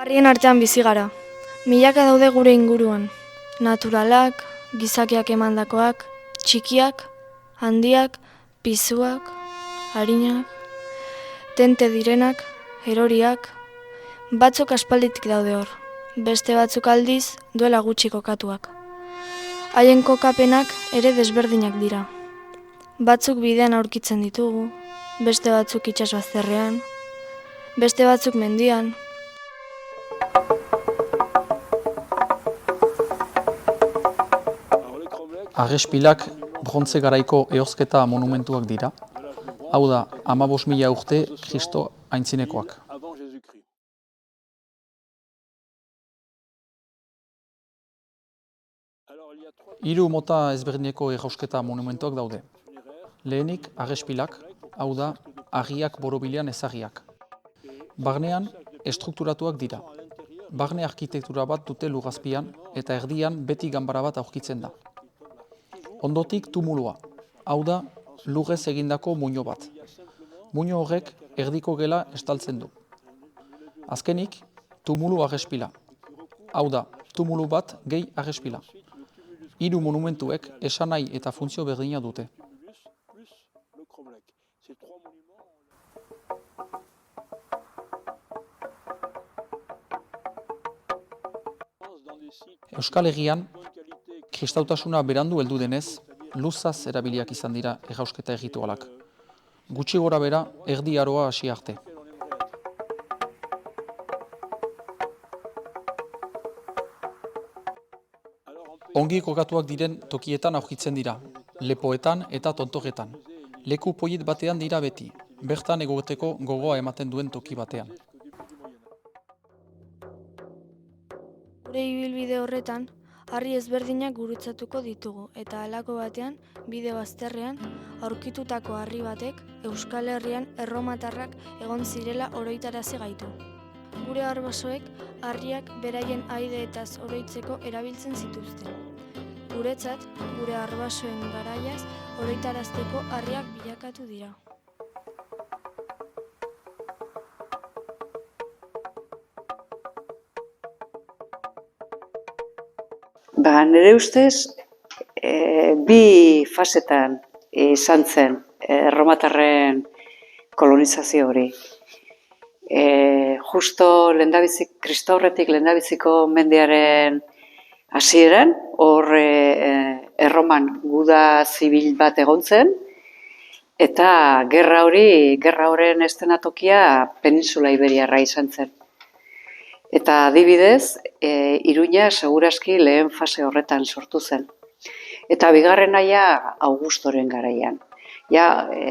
Harrien artean bizi gara. Milaka daude gure inguruan. Naturalak, gizakiak emandakoak, txikiak, handiak, pizuak, arinak, tente direnak, eroriak, batzuk aspalditik daude hor. Beste batzuk aldiz duela gutxi kokatuak. Haien kokapenak ere desberdinak dira. Batzuk bidean aurkitzen ditugu, beste batzuk itsas bazterrean, beste batzuk mendian. Arrespilak brontze garaiko ehosketa monumentuak dira. Hau da, 15.000 urte Kristo aintzinekoak. Hiru mota ezberdineko errausketa monumentuak daude. Lehenik, arrespilak, hau da, harriak borobilean ezarriak. Barnean, estrukturatuak dira. Barne arkitektura bat dute lurrazpian eta erdian beti ganbara bat aurkitzen da. Ondotik tumulua, hau da, lurrez egindako muino bat. Muino horrek erdiko gela estaltzen du. Azkenik, tumulu arrespila, hau da, tumulu bat gehi arrespila. Hiru monumentuek esanahi eta funtzio berdina dute. Euskal Herrian, kristautasuna berandu heldu denez, luzaz erabiliak izan dira errausketa erritualak. Gutxi gora bera, erdi aroa hasi arte. Ongi kokatuak diren tokietan aurkitzen dira, lepoetan eta tontorretan. Leku polit batean dira beti, bertan egoteko gogoa ematen duen toki batean. Gure ibilbide horretan, harri ezberdinak gurutzatuko ditugu eta halako batean, bide bazterrean, aurkitutako harri batek Euskal Herrian erromatarrak egon zirela oroitarazi gaitu. Gure arbasoek harriak beraien aideetaz oroitzeko erabiltzen zituzten. Guretzat, gure arbasoen garaiaz oroitarazteko harriak bilakatu dira. Nire ustez, bi fasetan izan zen erromatarren kolonizazio hori. Justo Kristaurretik lehendabiziko mendearen hasieran, hor Erroman guda zibil bat egon zen, eta gerra horren eszenatokia Peninsula Iberiarra izan zen. Eta adibidez, Iruña segurazki lehen fase horretan sortu zen. Eta bigarrena Augustoren garaian.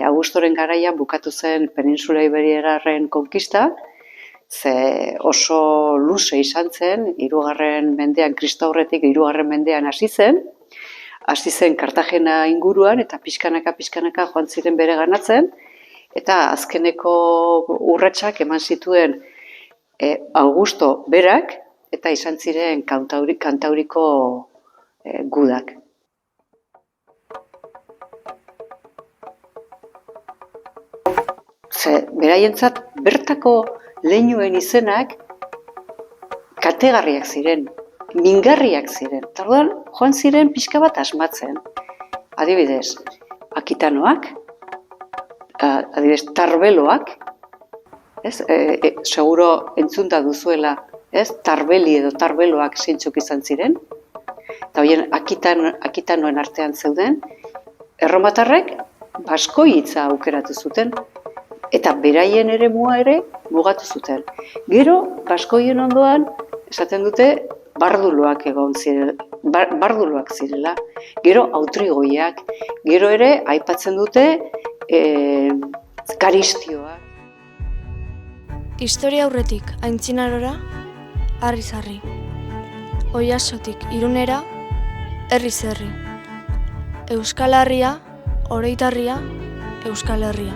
Augustoren garaian bukatu zen Peninsula Iberiarraren konkista, ze oso luze izan zen, Kristaurretik 3. mendean hasi zen Kartagena inguruan eta pixkanaka joan ziren bere ganatzen, eta azkeneko urratsak eman zituen Augusto berak eta izan ziren Kantauriko gudak. Beraientzat bertako leinuen izenak kategarriak ziren, mingarriak ziren. Tarduan, joan ziren pixka bat asmatzen. Adibidez, akitanoak, adibidez, tarbeloak, seguro entzunda duzuela, tarbeli edo tarbeloak zeintzuk izan ziren, eta horien akitanoen artean zeuden, erromatarrek baskoi hitza aukeratu zuten, eta beraien eremua ere mugatu zuten. Gero, baskoien ondoan, esaten dute, barduloak zirela, gero autrigoiak, gero ere aipatzen dute karistioak. Historia aurretik aintzinarora, harriz harri. Oiasotik Irunera, herriz herri. Euskal Herria, oroitarria, Euskal Herria.